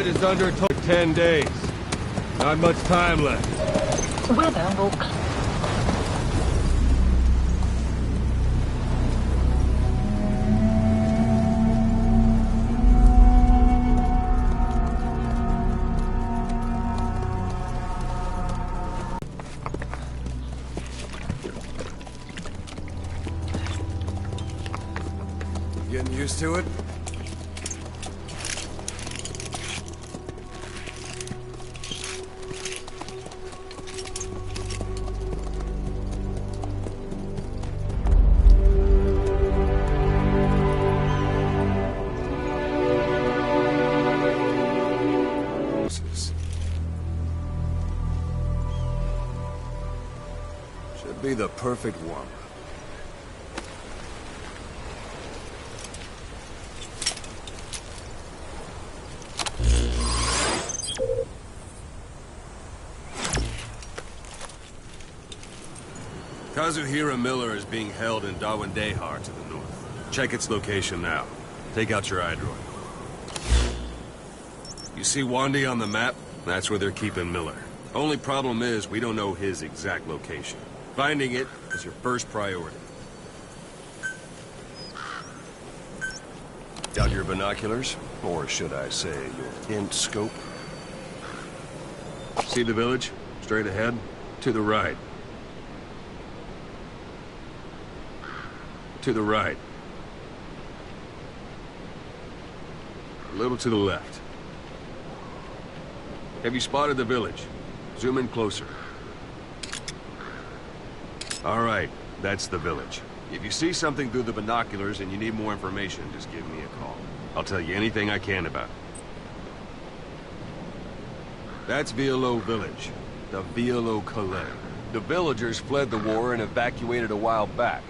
Tide is under 10 days. Not much time left. Weather will... Getting used to it? Should be the perfect warm-up. Kazuhira Miller is being held in Dawandehar to the north. Check its location now. Take out your iDroid. You see Wandi on the map? That's where they're keeping Miller. Only problem is, we don't know his exact location. Finding it is your first priority. Got your binoculars? Or should I say, your int scope? See the village? Straight ahead? To the right. To the right. A little to the left. Have you spotted the village? Zoom in closer. All right, that's the village. If you see something through the binoculars and you need more information, just give me a call. I'll tell you anything I can about it. That's Vialo Village, the Vialo Calais. The villagers fled the war and evacuated a while back.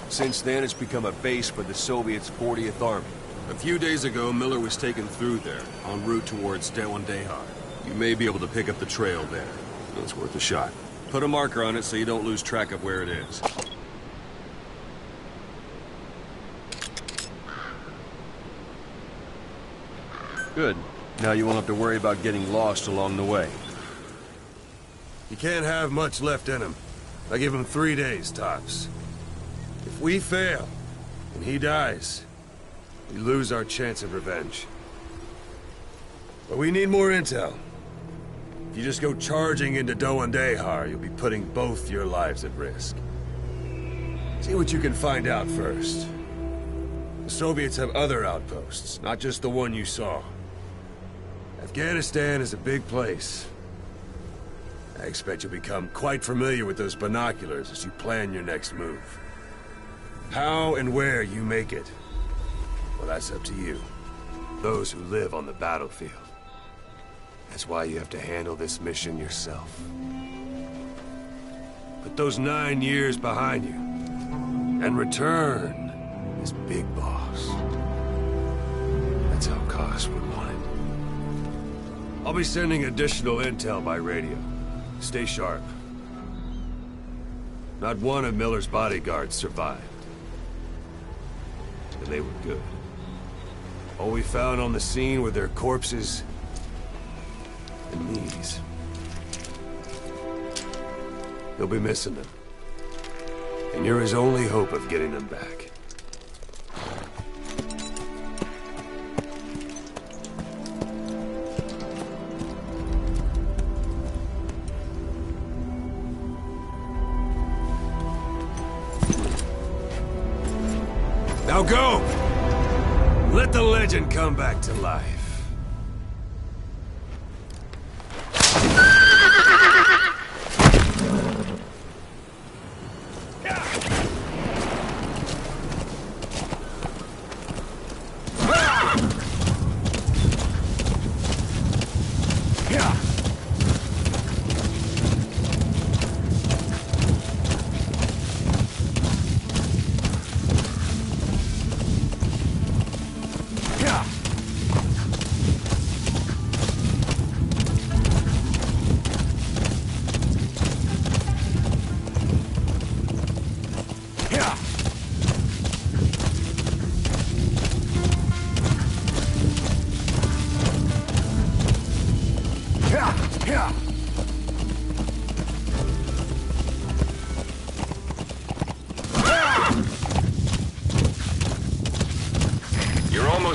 Since then, it's become a base for the Soviets' 40th Army. A few days ago, Miller was taken through there, en route towards Dawandehar. You may be able to pick up the trail there. It's worth a shot. Put a marker on it so you don't lose track of where it is. Good. Now you won't have to worry about getting lost along the way. He can't have much left in him. I give him 3 days, tops. If we fail, and he dies, we lose our chance of revenge. But we need more intel. If you just go charging into Dawandehar, you'll be putting both your lives at risk. See what you can find out first. The Soviets have other outposts, not just the one you saw. Afghanistan is a big place. I expect you'll become quite familiar with those binoculars as you plan your next move. How and where you make it, well, that's up to you. Those who live on the battlefield. That's why you have to handle this mission yourself. Put those 9 years behind you, and return as Big Boss. That's how Koss would want it. I'll be sending additional intel by radio. Stay sharp. Not one of Miller's bodyguards survived. And they were good. All we found on the scene were their corpses and knees. He'll be missing them. And you're his only hope of getting them back. Now go! Let the legend come back to life.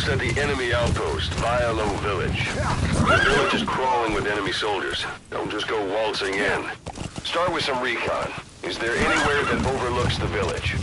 almost at the enemy outpost, Violo Village. The village is crawling with enemy soldiers. Don't just go waltzing in. Start with some recon. Is there anywhere that overlooks the village?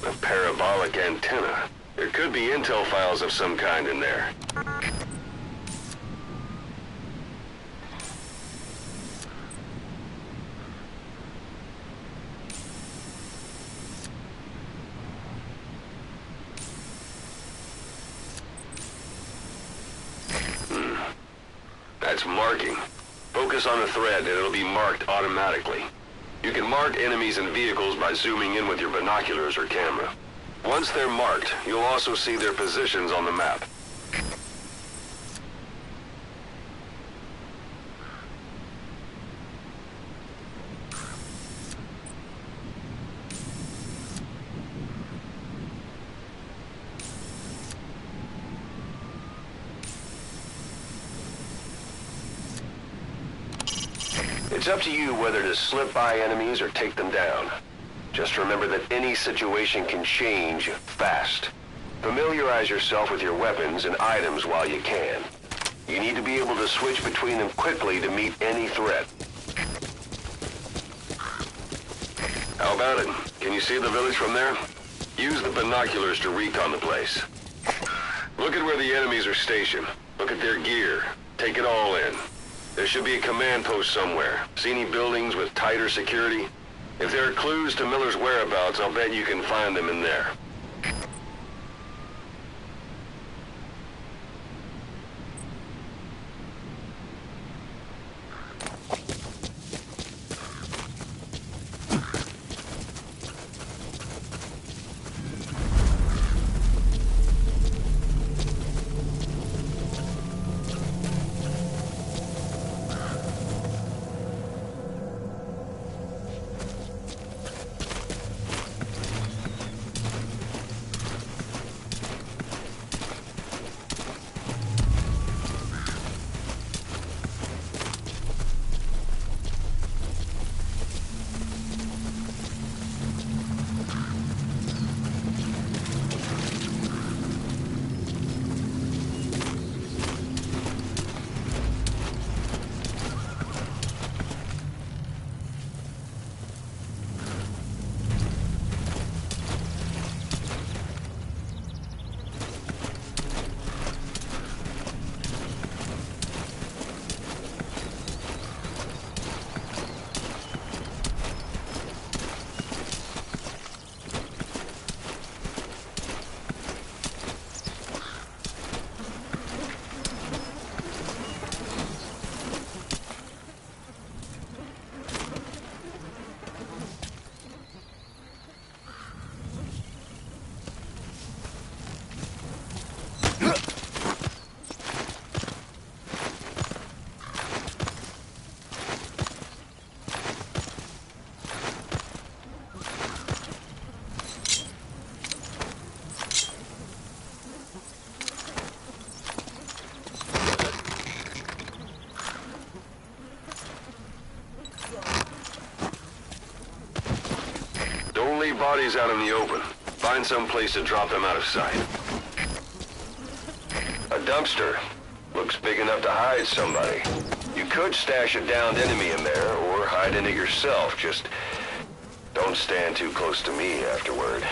A parabolic antenna. There could be intel files of some kind in there. That's marking. Focus on the thread and it'll be marked automatically. You can mark enemies and vehicles by zooming in with your binoculars or camera. Once they're marked, you'll also see their positions on the map. It's up to you whether to slip by enemies or take them down. Just remember that any situation can change fast. Familiarize yourself with your weapons and items while you can. You need to be able to switch between them quickly to meet any threat. How about it? Can you see the village from there? Use the binoculars to recon the place. Look at where the enemies are stationed. Look at their gear. Take it all in. There should be a command post somewhere. See any buildings with tighter security? If there are clues to Miller's whereabouts, I'll bet you can find them in there. Don't leave bodies out in the open. Find some place to drop them out of sight. A dumpster. Looks big enough to hide somebody. You could stash a downed enemy in there, or hide in it yourself. Just don't stand too close to me afterward.